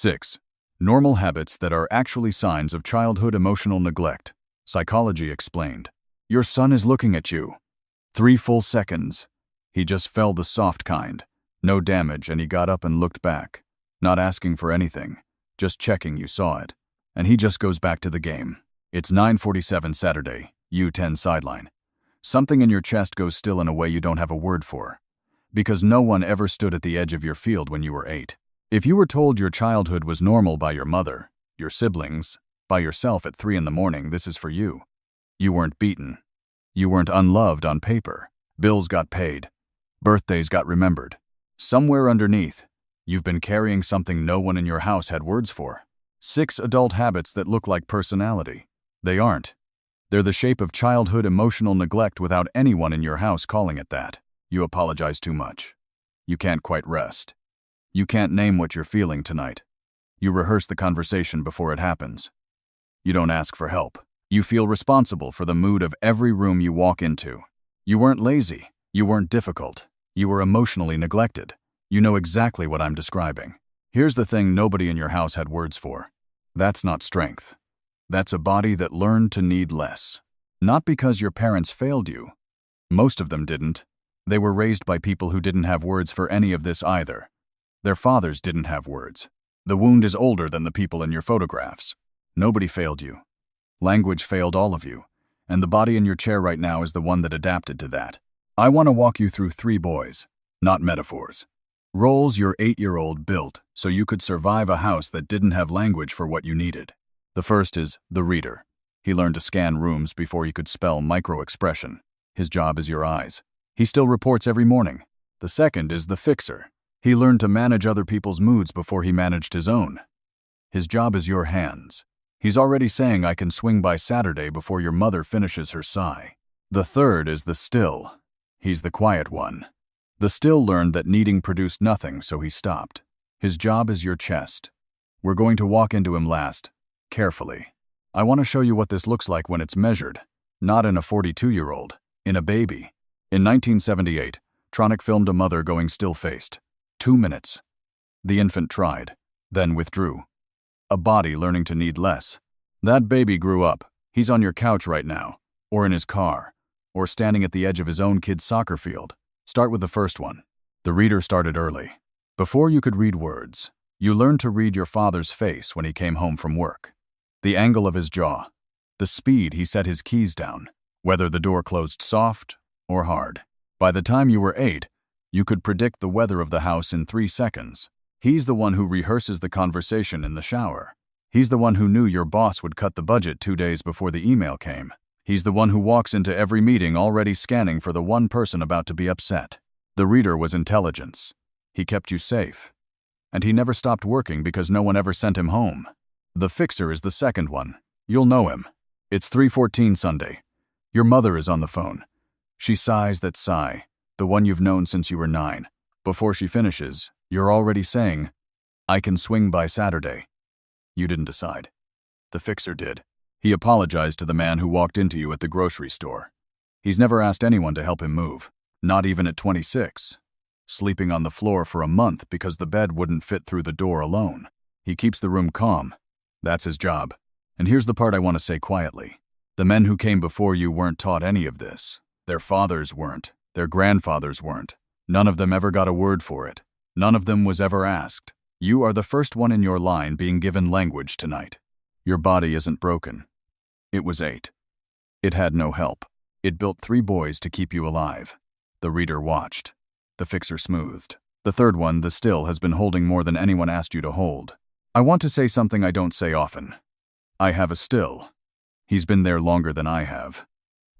6. Normal habits that are actually signs of childhood emotional neglect. Psychology explained. Your son is looking at you. 3 full seconds. He just fell the soft kind. No damage, and he got up and looked back. Not asking for anything, just checking you saw it. And he just goes back to the game. It's 9:47 Saturday, U10 sideline. Something in your chest goes still in a way you don't have a word for. Because no one ever stood at the edge of your field when you were 8. If you were told your childhood was normal by your mother, your siblings, by yourself at 3 in the morning, this is for you. You weren't beaten. You weren't unloved on paper. Bills got paid. Birthdays got remembered. Somewhere underneath, you've been carrying something no one in your house had words for. 6 adult habits that look like personality. They aren't. They're the shape of childhood emotional neglect without anyone in your house calling it that. You apologize too much. You can't quite rest. You can't name what you're feeling tonight. You rehearse the conversation before it happens. You don't ask for help. You feel responsible for the mood of every room you walk into. You weren't lazy. You weren't difficult. You were emotionally neglected. You know exactly what I'm describing. Here's the thing nobody in your house had words for. That's not strength. That's a body that learned to need less. Not because your parents failed you. Most of them didn't. They were raised by people who didn't have words for any of this either. Their fathers didn't have words. The wound is older than the people in your photographs. Nobody failed you. Language failed all of you. And the body in your chair right now is the one that adapted to that. I want to walk you through 3 boys, not metaphors. Roles your 8-year-old built so you could survive a house that didn't have language for what you needed. The first is the reader. He learned to scan rooms before he could spell micro-expression. His job is your eyes. He still reports every morning. The second is the fixer. He learned to manage other people's moods before he managed his own. His job is your hands. He's already saying I can swing by Saturday before your mother finishes her sigh. The third is the still. He's the quiet one. The still learned that needing produced nothing, so he stopped. His job is your chest. We're going to walk into him last, carefully. I want to show you what this looks like when it's measured, not in a 42-year-old, in a baby. In 1978, Tronick filmed a mother going still-faced. 2 minutes. The infant tried, then withdrew. A body learning to need less. That baby grew up. He's on your couch right now, or in his car, or standing at the edge of his own kid's soccer field. Start with the first one. The reader started early. Before you could read words, you learned to read your father's face when he came home from work. The angle of his jaw. The speed he set his keys down. Whether the door closed soft or hard. By the time you were 8, you could predict the weather of the house in 3 seconds. He's the one who rehearses the conversation in the shower. He's the one who knew your boss would cut the budget 2 days before the email came. He's the one who walks into every meeting already scanning for the one person about to be upset. The reader was intelligence. He kept you safe. And he never stopped working because no one ever sent him home. The fixer is the second one. You'll know him. It's 3:14 Sunday. Your mother is on the phone. She sighs that sigh, the one you've known since you were 9. Before she finishes, you're already saying, I can swing by Saturday. You didn't decide. The fixer did. He apologized to the man who walked into you at the grocery store. He's never asked anyone to help him move, not even at 26. Sleeping on the floor for a month because the bed wouldn't fit through the door alone. He keeps the room calm. That's his job. And here's the part I want to say quietly. The men who came before you weren't taught any of this. Their fathers weren't. Their grandfathers weren't. None of them ever got a word for it. None of them was ever asked. You are the first one in your line being given language tonight. Your body isn't broken. It was 8. It had no help. It built 3 boys to keep you alive. The reader watched. The fixer smoothed. The third one, the still, has been holding more than anyone asked you to hold. I want to say something I don't say often. I have a still. He's been there longer than I have.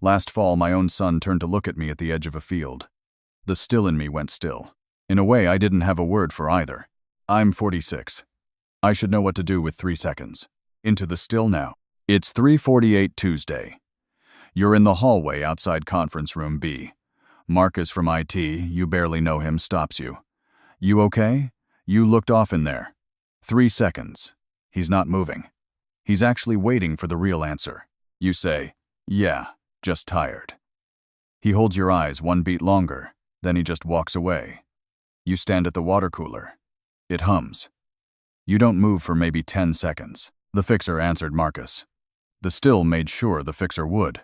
Last fall, my own son turned to look at me at the edge of a field. The still in me went still. In a way, I didn't have a word for either. I'm 46. I should know what to do with 3 seconds. Into the still now. It's 3:48 Tuesday. You're in the hallway outside conference room B. Marcus from IT, you barely know him, stops you. You okay? You looked off in there. 3 seconds. He's not moving. He's actually waiting for the real answer. You say, yeah, just tired. He holds your eyes 1 beat longer, then he just walks away. You stand at the water cooler. It hums. You don't move for maybe 10 seconds. The fixer answered Marcus. The still made sure the fixer would.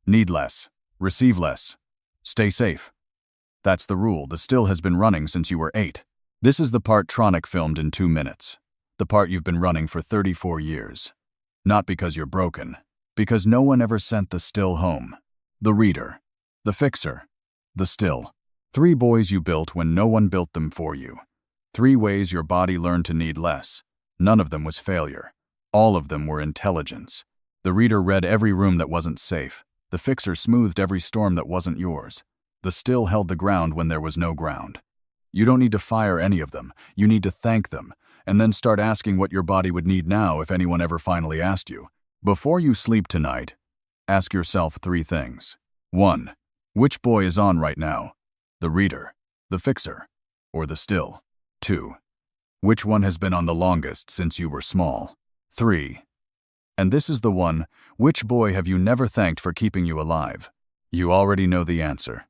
Need less. Receive less. Stay safe. That's the rule. The still has been running since you were 8. This is the part Tronick filmed in 2 minutes. The part you've been running for 34 years. Not because you're broken. Because no one ever sent the still home. The reader. The fixer. The still. 3 boys you built when no one built them for you. 3 ways your body learned to need less. None of them was failure. All of them were intelligence. The reader read every room that wasn't safe. The fixer smoothed every storm that wasn't yours. The still held the ground when there was no ground. You don't need to fire any of them. You need to thank them, and then start asking what your body would need now if anyone ever finally asked you. Before you sleep tonight, ask yourself 3 things. 1. Which boy is on right now? The reader, the fixer, or the still? 2. Which one has been on the longest since you were small? 3. And this is the one, which boy have you never thanked for keeping you alive? You already know the answer.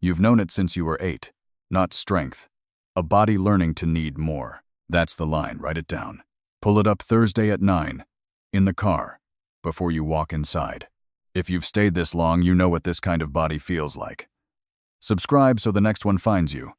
You've known it since you were 8. Not strength. A body learning to need more. That's the line, write it down. Pull it up Thursday at 9. In the car. Before you walk inside. If you've stayed this long, you know what this kind of body feels like. Subscribe so the next one finds you.